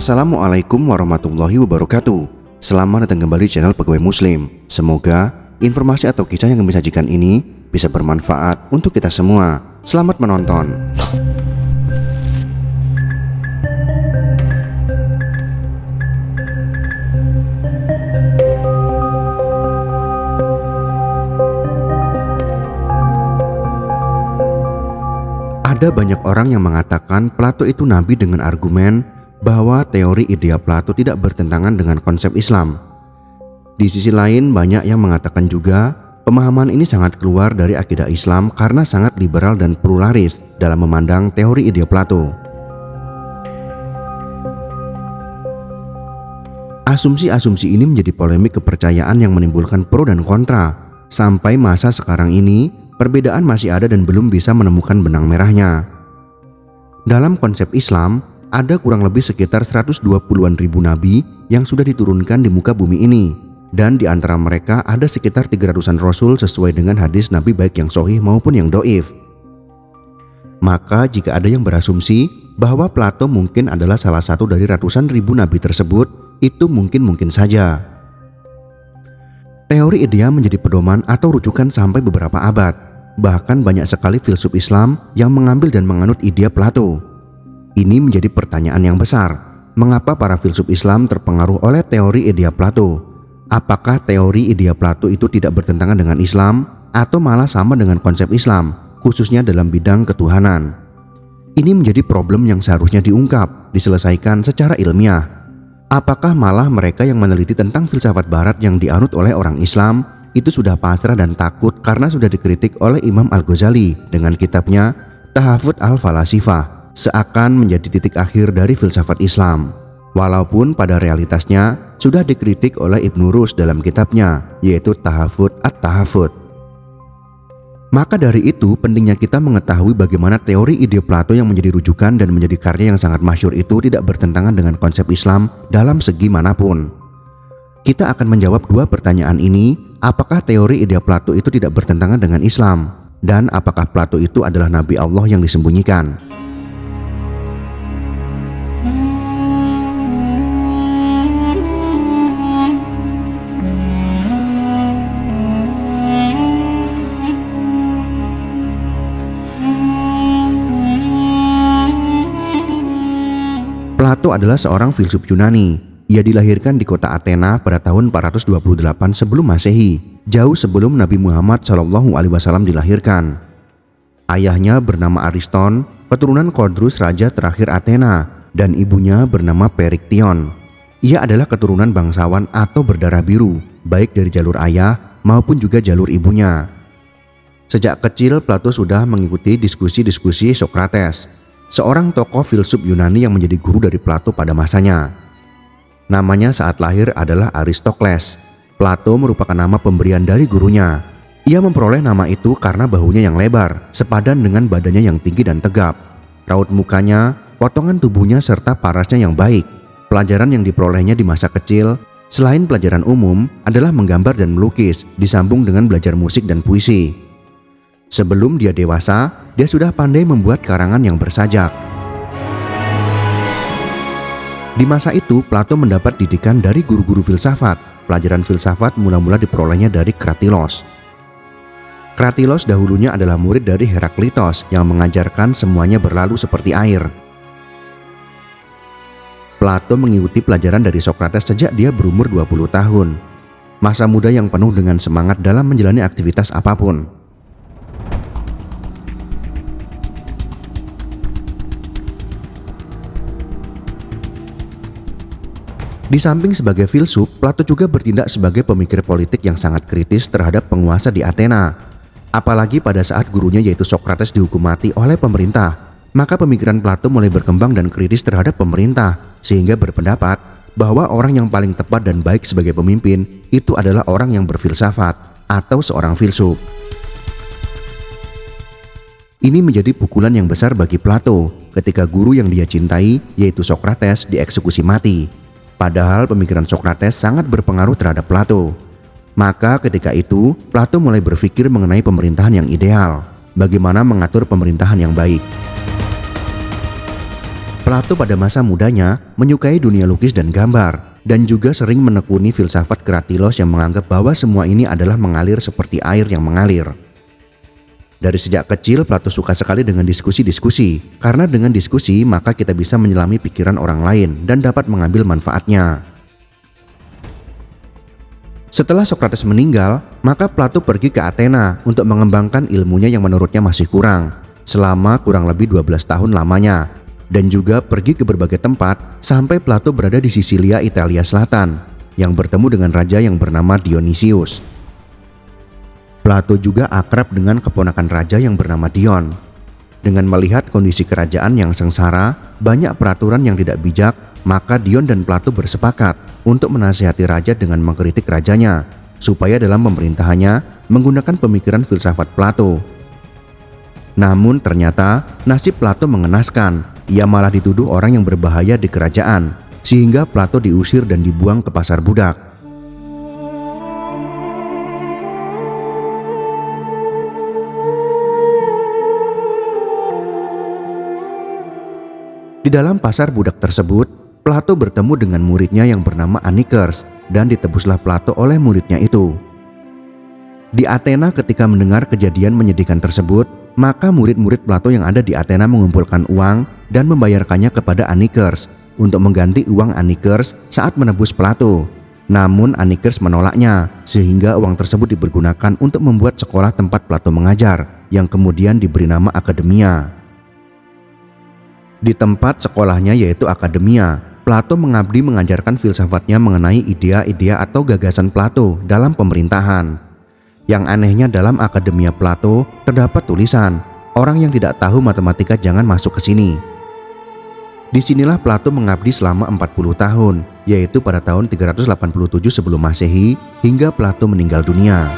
Assalamualaikum warahmatullahi wabarakatuh. Selamat datang kembali di channel Pegawai Muslim. Semoga informasi atau kisah yang kami sajikan ini bisa bermanfaat untuk kita semua. Selamat menonton. Ada banyak orang yang mengatakan Plato itu nabi dengan argumen bahwa teori ide Plato tidak bertentangan dengan konsep Islam. Di sisi lain, banyak yang mengatakan juga pemahaman ini sangat keluar dari akidah Islam karena sangat liberal dan pluralis dalam memandang teori ide Plato. Asumsi-asumsi ini menjadi polemik kepercayaan yang menimbulkan pro dan kontra. Sampai masa sekarang ini, perbedaan masih ada dan belum bisa menemukan benang merahnya. Dalam konsep Islam, ada kurang lebih sekitar 120-an ribu nabi yang sudah diturunkan di muka bumi ini. Dan di antara mereka ada sekitar 300-an rasul sesuai dengan hadis nabi baik yang sahih maupun yang dhaif. Maka jika ada yang berasumsi bahwa Plato mungkin adalah salah satu dari ratusan ribu nabi tersebut, itu mungkin saja. Teori idea menjadi pedoman atau rujukan sampai beberapa abad. Bahkan banyak sekali filsuf Islam yang mengambil dan menganut ide Plato. Ini menjadi pertanyaan yang besar. Mengapa para filsuf Islam terpengaruh oleh teori ide Plato? Apakah teori ide Plato itu tidak bertentangan dengan Islam atau malah sama dengan konsep Islam, khususnya dalam bidang ketuhanan? Ini menjadi problem yang seharusnya diungkap, diselesaikan secara ilmiah. Apakah malah mereka yang meneliti tentang filsafat barat yang dianut oleh orang Islam itu sudah pasrah dan takut karena sudah dikritik oleh Imam Al-Ghazali dengan kitabnya Tahafut Al-Falasifah, seakan menjadi titik akhir dari filsafat Islam, walaupun pada realitasnya sudah dikritik oleh Ibnu Rushd dalam kitabnya yaitu Tahafut At-Tahafut. Maka dari itu pentingnya kita mengetahui bagaimana teori ide Plato yang menjadi rujukan dan menjadi karya yang sangat masyhur itu tidak bertentangan dengan konsep Islam dalam segi manapun. Kita akan menjawab dua pertanyaan ini, apakah teori ide Plato itu tidak bertentangan dengan Islam, dan apakah Plato itu adalah Nabi Allah yang disembunyikan. Plato adalah seorang filsuf Yunani. Ia dilahirkan di kota Athena pada tahun 428 sebelum Masehi, jauh sebelum Nabi Muhammad SAW dilahirkan. Ayahnya bernama Ariston, keturunan Kodrus raja terakhir Athena, dan ibunya bernama Periktion. Ia adalah keturunan bangsawan atau berdarah biru, baik dari jalur ayah maupun juga jalur ibunya. Sejak kecil Plato sudah mengikuti diskusi-diskusi Socrates, seorang tokoh filsuf Yunani yang menjadi guru dari Plato pada masanya. Namanya saat lahir adalah Aristokles. Plato merupakan nama pemberian dari gurunya. Ia memperoleh nama itu karena bahunya yang lebar, sepadan dengan badannya yang tinggi dan tegap. Raut mukanya, potongan tubuhnya serta parasnya yang baik. Pelajaran yang diperolehnya di masa kecil, selain pelajaran umum, adalah menggambar dan melukis, disambung dengan belajar musik dan puisi. Sebelum dia dewasa, dia sudah pandai membuat karangan yang bersajak. Di masa itu, Plato mendapat didikan dari guru-guru filsafat. Pelajaran filsafat mula-mula diperolehnya dari Kratilos. Kratilos dahulunya adalah murid dari Heraklitos yang mengajarkan semuanya berlalu seperti air. Plato mengikuti pelajaran dari Socrates sejak dia berumur 20 tahun. Masa muda yang penuh dengan semangat dalam menjalani aktivitas apapun. Di samping sebagai filsuf, Plato juga bertindak sebagai pemikir politik yang sangat kritis terhadap penguasa di Athena. Apalagi pada saat gurunya yaitu Socrates dihukum mati oleh pemerintah, maka pemikiran Plato mulai berkembang dan kritis terhadap pemerintah, sehingga berpendapat bahwa orang yang paling tepat dan baik sebagai pemimpin itu adalah orang yang berfilsafat atau seorang filsuf. Ini menjadi pukulan yang besar bagi Plato ketika guru yang dia cintai yaitu Socrates dieksekusi mati. Padahal pemikiran Socrates sangat berpengaruh terhadap Plato. Maka ketika itu, Plato mulai berpikir mengenai pemerintahan yang ideal, bagaimana mengatur pemerintahan yang baik. Plato pada masa mudanya menyukai dunia lukis dan gambar, dan juga sering menekuni filsafat Kratilos yang menganggap bahwa semua ini adalah mengalir seperti air yang mengalir. Dari sejak kecil Plato suka sekali dengan diskusi-diskusi, karena dengan diskusi maka kita bisa menyelami pikiran orang lain dan dapat mengambil manfaatnya. Setelah Sokrates meninggal, maka Plato pergi ke Athena untuk mengembangkan ilmunya yang menurutnya masih kurang, selama kurang lebih 12 tahun lamanya, dan juga pergi ke berbagai tempat sampai Plato berada di Sisilia, Italia Selatan, yang bertemu dengan raja yang bernama Dionysius. Plato juga akrab dengan keponakan raja yang bernama Dion. Dengan melihat kondisi kerajaan yang sengsara, banyak peraturan yang tidak bijak, maka Dion dan Plato bersepakat untuk menasihati raja dengan mengkritik rajanya, supaya dalam pemerintahannya menggunakan pemikiran filsafat Plato. Namun ternyata nasib Plato mengenaskan, ia malah dituduh orang yang berbahaya di kerajaan, sehingga Plato diusir dan dibuang ke pasar budak. Di dalam pasar budak tersebut, Plato bertemu dengan muridnya yang bernama Anikers, dan ditebuslah Plato oleh muridnya itu. Di Athena ketika mendengar kejadian menyedihkan tersebut, maka murid-murid Plato yang ada di Athena mengumpulkan uang dan membayarkannya kepada Anikers untuk mengganti uang Anikers saat menebus Plato. Namun Anikers menolaknya, sehingga uang tersebut dipergunakan untuk membuat sekolah tempat Plato mengajar, yang kemudian diberi nama Akademia. Di tempat sekolahnya yaitu Akademia, Plato mengabdi mengajarkan filsafatnya mengenai idea-idea atau gagasan Plato dalam pemerintahan. Yang anehnya dalam Akademia Plato terdapat tulisan, orang yang tidak tahu matematika jangan masuk ke sini. Disinilah Plato mengabdi selama 40 tahun, yaitu pada tahun 387 sebelum Masehi hingga Plato meninggal dunia.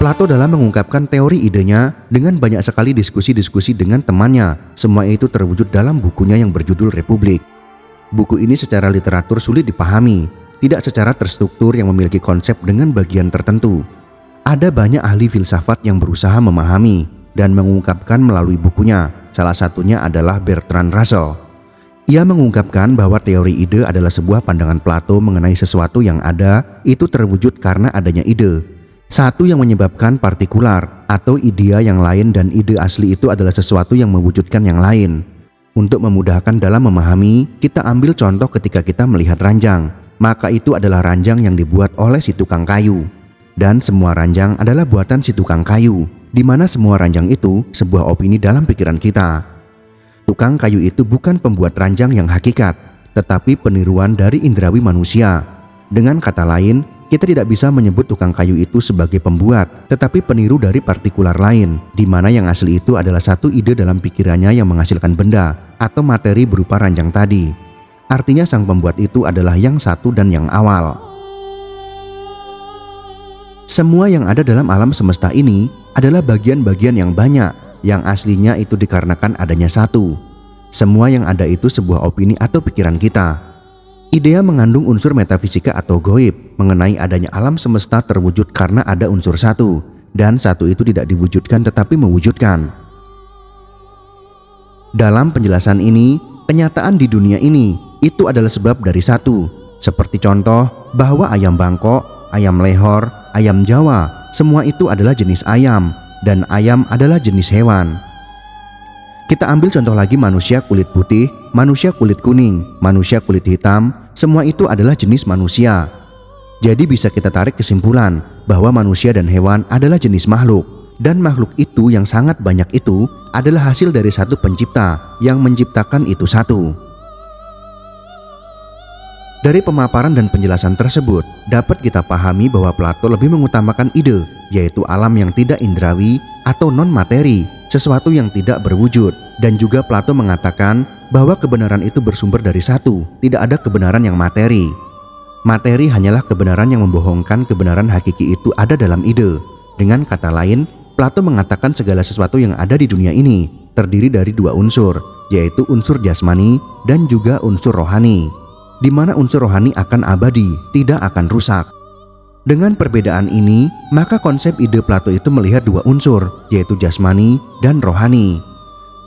Plato dalam mengungkapkan teori idenya dengan banyak sekali diskusi-diskusi dengan temannya. Semua itu terwujud dalam bukunya yang berjudul Republik. Buku ini secara literatur sulit dipahami, tidak secara terstruktur yang memiliki konsep dengan bagian tertentu. Ada banyak ahli filsafat yang berusaha memahami dan mengungkapkan melalui bukunya. Salah satunya adalah Bertrand Russell. Ia mengungkapkan bahwa teori ide adalah sebuah pandangan Plato mengenai sesuatu yang ada itu terwujud karena adanya ide. Satu yang menyebabkan partikular atau idea yang lain, dan ide asli itu adalah sesuatu yang mewujudkan yang lain. Untuk memudahkan dalam memahami, kita ambil contoh ketika kita melihat ranjang, maka itu adalah ranjang yang dibuat oleh si tukang kayu. Dan semua ranjang adalah buatan si tukang kayu, di mana semua ranjang itu sebuah opini dalam pikiran kita. Tukang kayu itu bukan pembuat ranjang yang hakikat, tetapi peniruan dari indrawi manusia. Dengan kata lain, kita tidak bisa menyebut tukang kayu itu sebagai pembuat, tetapi peniru dari partikular lain, di mana yang asli itu adalah satu ide dalam pikirannya yang menghasilkan benda atau materi berupa ranjang tadi. Artinya sang pembuat itu adalah yang satu dan yang awal. Semua yang ada dalam alam semesta ini adalah bagian-bagian yang banyak, yang aslinya itu dikarenakan adanya satu. Semua yang ada itu sebuah opini atau pikiran kita. Idea mengandung unsur metafisika atau goib mengenai adanya alam semesta terwujud karena ada unsur satu, dan satu itu tidak diwujudkan tetapi mewujudkan. Dalam penjelasan ini, kenyataan di dunia ini itu adalah sebab dari satu. Seperti contoh bahwa ayam Bangkok, ayam Lehor, ayam Jawa, semua itu adalah jenis ayam, dan ayam adalah jenis hewan. Kita ambil contoh lagi manusia kulit putih, manusia kulit kuning, manusia kulit hitam, semua itu adalah jenis manusia. Jadi bisa kita tarik kesimpulan bahwa manusia dan hewan adalah jenis makhluk, dan makhluk itu yang sangat banyak itu adalah hasil dari satu pencipta yang menciptakan itu satu. Dari pemaparan dan penjelasan tersebut dapat kita pahami bahwa Plato lebih mengutamakan ide, yaitu alam yang tidak indrawi atau non-materi, sesuatu yang tidak berwujud. Dan juga Plato mengatakan bahwa kebenaran itu bersumber dari satu, tidak ada kebenaran yang materi. Materi hanyalah kebenaran yang membohongkan kebenaran hakiki itu ada dalam ide. Dengan kata lain, Plato mengatakan segala sesuatu yang ada di dunia ini terdiri dari dua unsur, yaitu unsur jasmani dan juga unsur rohani, di mana unsur rohani akan abadi, tidak akan rusak. Dengan perbedaan ini, maka konsep ide Plato itu melihat dua unsur, yaitu jasmani dan rohani.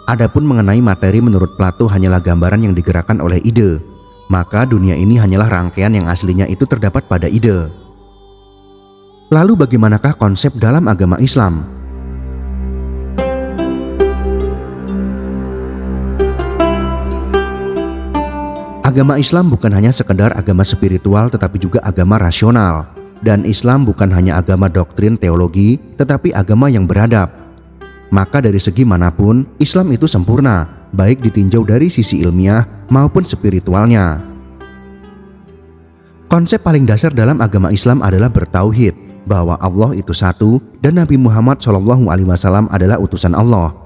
Adapun mengenai materi menurut Plato hanyalah gambaran yang digerakkan oleh ide, maka dunia ini hanyalah rangkaian yang aslinya itu terdapat pada ide. Lalu bagaimanakah konsep dalam agama Islam? Agama Islam bukan hanya sekedar agama spiritual tetapi juga agama rasional. Dan Islam bukan hanya agama doktrin teologi tetapi agama yang beradab. Maka dari segi manapun Islam itu sempurna, baik ditinjau dari sisi ilmiah maupun spiritualnya. Konsep paling dasar dalam agama Islam adalah bertauhid, bahwa Allah itu satu dan Nabi Muhammad SAW adalah utusan Allah.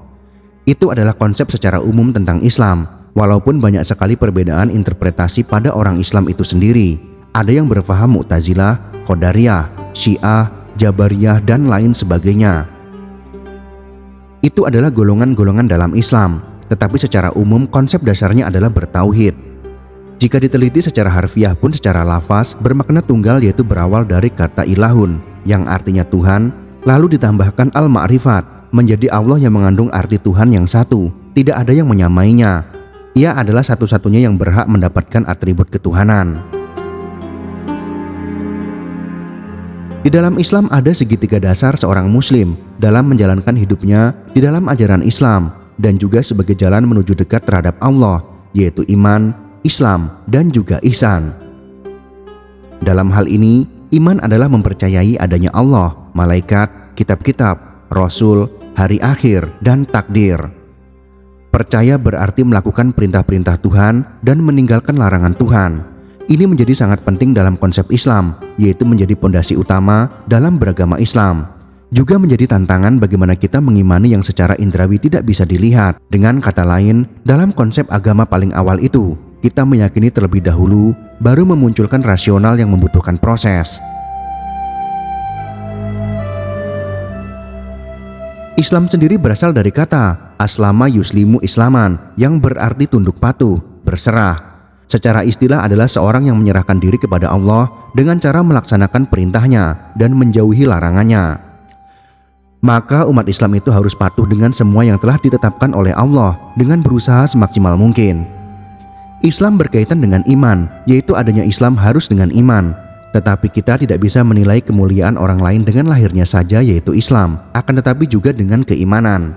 Itu adalah konsep secara umum tentang Islam, walaupun banyak sekali perbedaan interpretasi pada orang Islam itu sendiri. Ada yang berfaham Mu'tazilah, Qadariyah, Syiah, Jabariyah, dan lain sebagainya. Itu adalah golongan-golongan dalam Islam, tetapi secara umum konsep dasarnya adalah bertauhid. Jika diteliti secara harfiah pun secara lafaz bermakna tunggal, yaitu berawal dari kata ilahun yang artinya Tuhan, lalu ditambahkan al-ma'rifat menjadi Allah yang mengandung arti Tuhan yang satu, tidak ada yang menyamainya. Ia adalah satu-satunya yang berhak mendapatkan atribut ketuhanan. Di dalam Islam ada segitiga dasar seorang muslim dalam menjalankan hidupnya di dalam ajaran Islam dan juga sebagai jalan menuju dekat terhadap Allah, yaitu iman, Islam, dan juga ihsan. Dalam hal ini, iman adalah mempercayai adanya Allah, malaikat, kitab-kitab, rasul, hari akhir, dan takdir. Percaya berarti melakukan perintah-perintah Tuhan dan meninggalkan larangan Tuhan. Ini menjadi sangat penting dalam konsep Islam, yaitu menjadi pondasi utama dalam beragama Islam. Juga menjadi tantangan bagaimana kita mengimani yang secara indrawi tidak bisa dilihat. Dengan kata lain, dalam konsep agama paling awal itu, kita meyakini terlebih dahulu, baru memunculkan rasional yang membutuhkan proses. Islam sendiri berasal dari kata aslama yuslimu islaman, yang berarti tunduk patuh, berserah. Secara istilah adalah seorang yang menyerahkan diri kepada Allah dengan cara melaksanakan perintahnya dan menjauhi larangannya. Maka umat Islam itu harus patuh dengan semua yang telah ditetapkan oleh Allah dengan berusaha semaksimal mungkin. Islam berkaitan dengan iman, yaitu adanya Islam harus dengan iman. Tetapi kita tidak bisa menilai kemuliaan orang lain dengan lahirnya saja, yaitu Islam, akan tetapi juga dengan keimanan.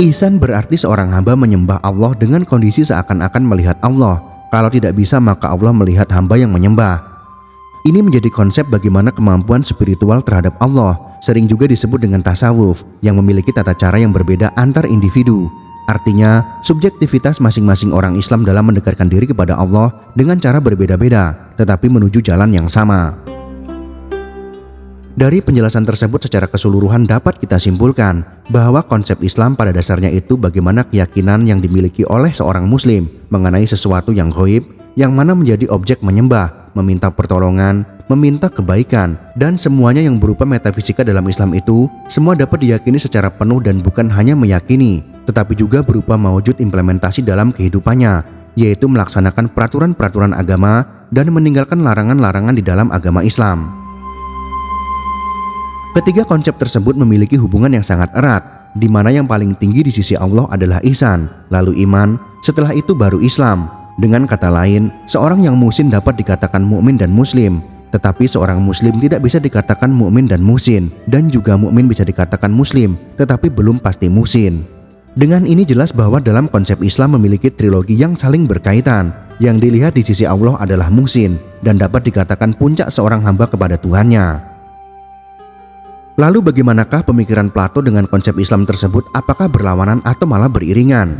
Ihsan berarti seorang hamba menyembah Allah dengan kondisi seakan-akan melihat Allah. Kalau tidak bisa, maka Allah melihat hamba yang menyembah. Ini menjadi konsep bagaimana kemampuan spiritual terhadap Allah, sering juga disebut dengan tasawuf, yang memiliki tata cara yang berbeda antar individu. Artinya, subjektivitas masing-masing orang Islam dalam mendekatkan diri kepada Allah dengan cara berbeda-beda, tetapi menuju jalan yang sama. Dari penjelasan tersebut secara keseluruhan dapat kita simpulkan bahwa konsep Islam pada dasarnya itu bagaimana keyakinan yang dimiliki oleh seorang muslim mengenai sesuatu yang ghaib, yang mana menjadi objek menyembah, meminta pertolongan, meminta kebaikan, dan semuanya yang berupa metafisika dalam Islam itu semua dapat diyakini secara penuh dan bukan hanya meyakini, tetapi juga berupa mewujud implementasi dalam kehidupannya, yaitu melaksanakan peraturan-peraturan agama dan meninggalkan larangan-larangan di dalam agama Islam. Ketiga konsep tersebut memiliki hubungan yang sangat erat, di mana yang paling tinggi di sisi Allah adalah ihsan, lalu iman, setelah itu baru Islam. Dengan kata lain, seorang yang muhsin dapat dikatakan mukmin dan muslim, tetapi seorang muslim tidak bisa dikatakan mukmin dan muhsin, dan juga mukmin bisa dikatakan muslim, tetapi belum pasti muhsin. Dengan ini jelas bahwa dalam konsep Islam memiliki trilogi yang saling berkaitan. Yang dilihat di sisi Allah adalah muhsin dan dapat dikatakan puncak seorang hamba kepada Tuhannya. Lalu bagaimanakah pemikiran Plato dengan konsep Islam tersebut? Apakah berlawanan atau malah beriringan?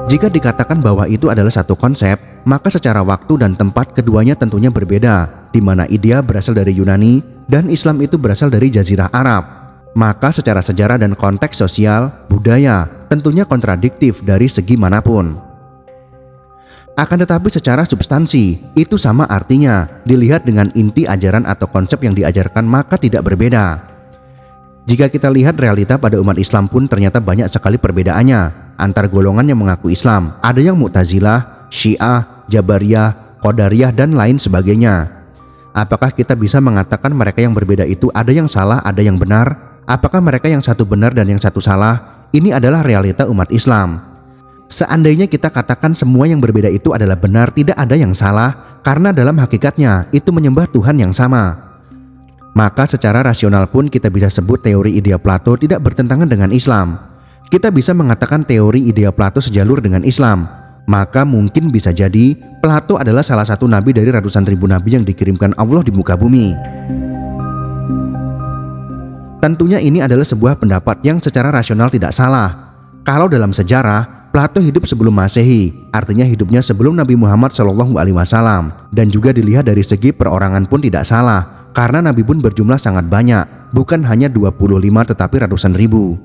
Jika dikatakan bahwa itu adalah satu konsep, maka secara waktu dan tempat keduanya tentunya berbeda, di mana India berasal dari Yunani dan Islam itu berasal dari Jazirah Arab. Maka secara sejarah dan konteks sosial, budaya tentunya kontradiktif dari segi manapun. Akan tetapi secara substansi, itu sama artinya, dilihat dengan inti ajaran atau konsep yang diajarkan maka tidak berbeda. Jika kita lihat realita pada umat Islam pun ternyata banyak sekali perbedaannya antar golongan yang mengaku Islam. Ada yang Mu'tazilah, Syiah, Jabariyah, Qadariyah dan lain sebagainya. Apakah kita bisa mengatakan mereka yang berbeda itu ada yang salah, ada yang benar? Apakah mereka yang satu benar dan yang satu salah? Ini adalah realita umat Islam. Seandainya kita katakan semua yang berbeda itu adalah benar, tidak ada yang salah, karena dalam hakikatnya itu menyembah Tuhan yang sama. Maka secara rasional pun kita bisa sebut teori idea Plato tidak bertentangan dengan Islam. Kita bisa mengatakan teori idea Plato sejalur dengan Islam. Maka mungkin bisa jadi Plato adalah salah satu nabi dari ratusan ribu nabi yang dikirimkan Allah di muka bumi. Tentunya ini adalah sebuah pendapat yang secara rasional tidak salah. Kalau dalam sejarah, Plato hidup sebelum Masehi, artinya hidupnya sebelum Nabi Muhammad SAW, dan juga dilihat dari segi perorangan pun tidak salah. Karena nabi pun berjumlah sangat banyak, bukan hanya 25 tetapi ratusan ribu.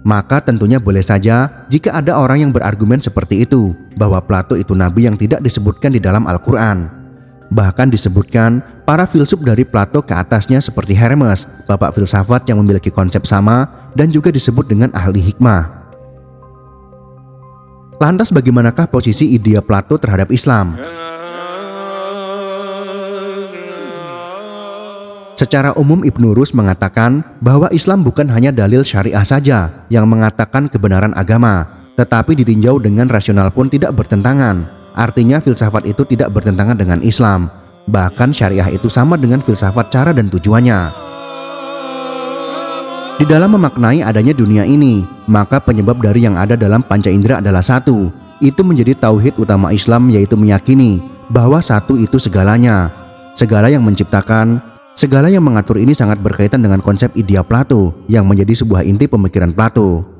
Maka tentunya boleh saja jika ada orang yang berargumen seperti itu, bahwa Plato itu nabi yang tidak disebutkan di dalam Al-Quran. Bahkan disebutkan para filsuf dari Plato ke atasnya seperti Hermes, bapak filsafat yang memiliki konsep sama dan juga disebut dengan ahli hikmah. Lantas bagaimanakah posisi idea Plato terhadap Islam? Secara umum Ibnu Rus mengatakan bahwa Islam bukan hanya dalil syariah saja yang mengatakan kebenaran agama, tetapi ditinjau dengan rasional pun tidak bertentangan. Artinya filsafat itu tidak bertentangan dengan Islam. Bahkan syariah itu sama dengan filsafat cara dan tujuannya. Di dalam memaknai adanya dunia ini, maka penyebab dari yang ada dalam panca indera adalah satu. Itu menjadi tauhid utama Islam, yaitu meyakini bahwa satu itu segalanya. Segala yang menciptakan, segala yang mengatur ini sangat berkaitan dengan konsep idea Plato yang menjadi sebuah inti pemikiran Plato.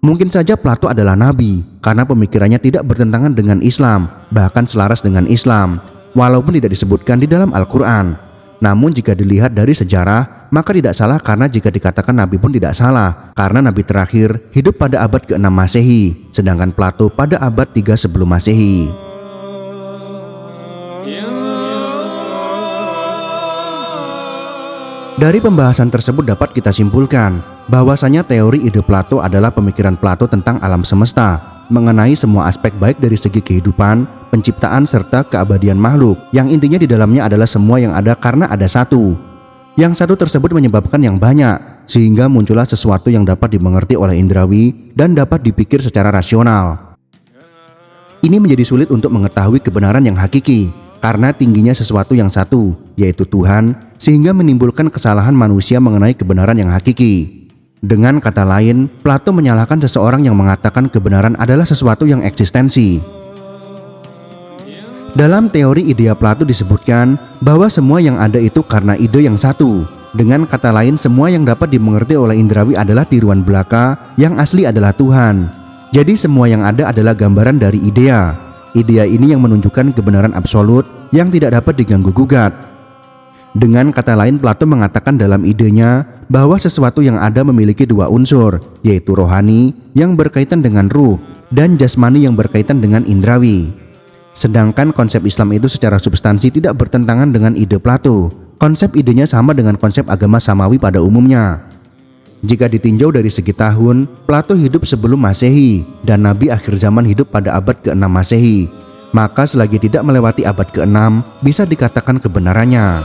Mungkin saja Plato adalah nabi karena pemikirannya tidak bertentangan dengan Islam, bahkan selaras dengan Islam, walaupun tidak disebutkan di dalam Al-Quran. Namun jika dilihat dari sejarah, maka tidak salah karena jika dikatakan nabi pun tidak salah, karena nabi terakhir hidup pada abad ke-6 Masehi, sedangkan Plato pada abad 3 sebelum Masehi. Dari pembahasan tersebut dapat kita simpulkan bahwasanya teori ide Plato adalah pemikiran Plato tentang alam semesta, mengenai semua aspek baik dari segi kehidupan, penciptaan serta keabadian makhluk, yang intinya di dalamnya adalah semua yang ada karena ada satu. Yang satu tersebut menyebabkan yang banyak, sehingga muncullah sesuatu yang dapat dimengerti oleh indrawi dan dapat dipikir secara rasional. Ini menjadi sulit untuk mengetahui kebenaran yang hakiki, karena tingginya sesuatu yang satu, yaitu Tuhan, sehingga menimbulkan kesalahan manusia mengenai kebenaran yang hakiki. Dengan kata lain, Plato menyalahkan seseorang yang mengatakan kebenaran adalah sesuatu yang eksistensi. Dalam teori idea Plato disebutkan bahwa semua yang ada itu karena ide yang satu. Dengan kata lain, semua yang dapat dimengerti oleh indrawi adalah tiruan belaka, yang asli adalah Tuhan. Jadi semua yang ada adalah gambaran dari idea. Idea ini yang menunjukkan kebenaran absolut yang tidak dapat diganggu-gugat. Dengan kata lain, Plato mengatakan dalam idenya bahwa sesuatu yang ada memiliki dua unsur, yaitu rohani yang berkaitan dengan ruh dan jasmani yang berkaitan dengan indrawi. Sedangkan konsep Islam itu secara substansi tidak bertentangan dengan ide Plato. Konsep idenya sama dengan konsep agama samawi pada umumnya. Jika ditinjau dari segi tahun, Plato hidup sebelum Masehi dan Nabi akhir zaman hidup pada abad ke-6 Masehi. Maka selagi tidak melewati abad ke-6, bisa dikatakan kebenarannya.